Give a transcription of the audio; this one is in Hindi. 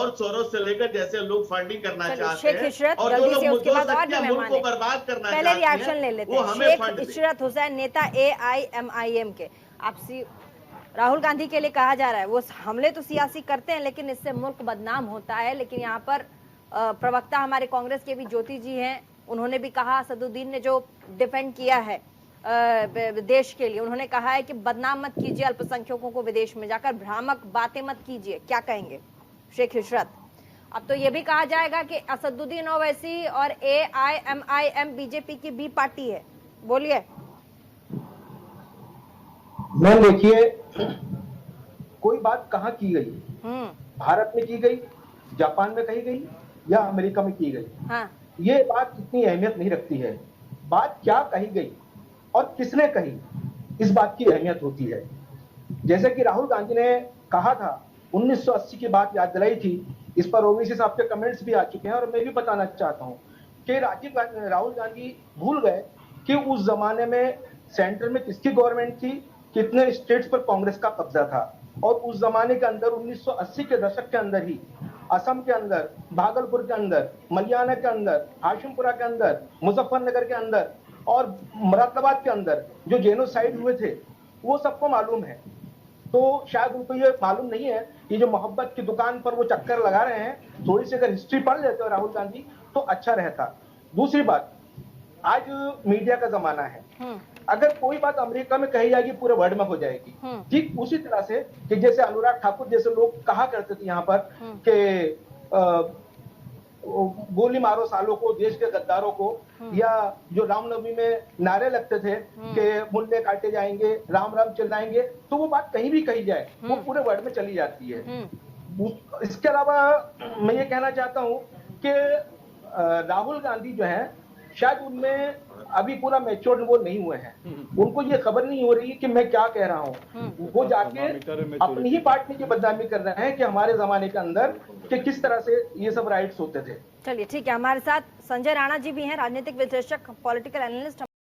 और सोरोस से लेकर जैसे लोग फंडिंग करना चाहते हैं और जो लोग मुल्क को बर्बाद करना पहले रिएक्शन ले लेते हैं। शेख इशरत हुसैन, नेता AIMIM के, आपसी राहुल गांधी के लिए कहा जा रहा है वो हमले तो सियासी करते हैं लेकिन इससे मुल्क बदनाम होता है। लेकिन यहाँ पर प्रवक्ता हमारे कांग्रेस के भी ज्योति जी हैं, उन्होंने भी कहा, असदुद्दीन ने जो डिफेंड किया है देश के लिए, उन्होंने कहा है कि बदनाम मत कीजिए अल्पसंख्यकों को, विदेश में जाकर भ्रामक बातें मत कीजिए। क्या कहेंगे शेख इशरत? अब तो ये भी कहा जाएगा कि असदुद्दीन ओवैसी और AIMIM बीजेपी की बी पार्टी है। बोलिए। मैम देखिए, कोई बात कहाँ की गई, भारत में की गई, जापान में कही गई या अमेरिका में की गई, हाँ। ये बात इतनी अहमियत नहीं रखती है। बात क्या कही गई और किसने कही, इस बात की अहमियत होती है। जैसे कि राहुल गांधी ने कहा था, 1980 की बात याद दिलाई थी, इस पर ओवैसी साहब के कमेंट्स भी आ चुके हैं और मैं भी बताना चाहता हूं कि राहुल गांधी भूल गए कि उस जमाने में सेंटर में किसकी गवर्नमेंट थी, कितने स्टेट्स पर कांग्रेस का कब्जा था। और उस जमाने के अंदर 1980 के दशक के अंदर ही असम के अंदर, भागलपुर के अंदर, मलियाना के अंदर, हाशिमपुरा के अंदर, मुजफ्फरनगर के अंदर और मुरादाबाद के अंदर जो जेनोसाइड हुए थे वो सबको मालूम है। तो शायद उनको ये मालूम नहीं है कि जो मोहब्बत की दुकान पर वो चक्कर लगा रहे हैं, थोड़ी सी अगर हिस्ट्री पढ़ लेते हो राहुल गांधी तो अच्छा रहता। दूसरी बात, आज मीडिया का जमाना है, अगर कोई बात अमेरिका में कही जाएगी पूरे वर्ल्ड में हो जाएगी। ठीक उसी तरह से कि जैसे अनुराग ठाकुर जैसे लोग कहा करते थे यहाँ पर कि गोली मारो सालों को, देश के गद्दारों को, या जो रामनवमी में नारे लगते थे कि मुंडे काटे जाएंगे, राम राम चिल्लाएंगे, तो वो बात कहीं भी कही जाए वो पूरे वर्ल्ड में चली जाती है। इसके अलावा मैं ये कहना चाहता हूँ कि राहुल गांधी जो है शायद उनमें अभी पूरा मैच्योर्ड वो नहीं हुए हैं, उनको ये खबर नहीं हो रही कि मैं क्या कह रहा हूँ। वो जाके अपनी ही पार्टी की बदनामी कर रहे हैं कि हमारे जमाने के अंदर कि किस तरह से ये सब राइट्स होते थे। चलिए ठीक है, हमारे साथ संजय राणा जी भी हैं, राजनीतिक विश्लेषक, पॉलिटिकल एनालिस्ट।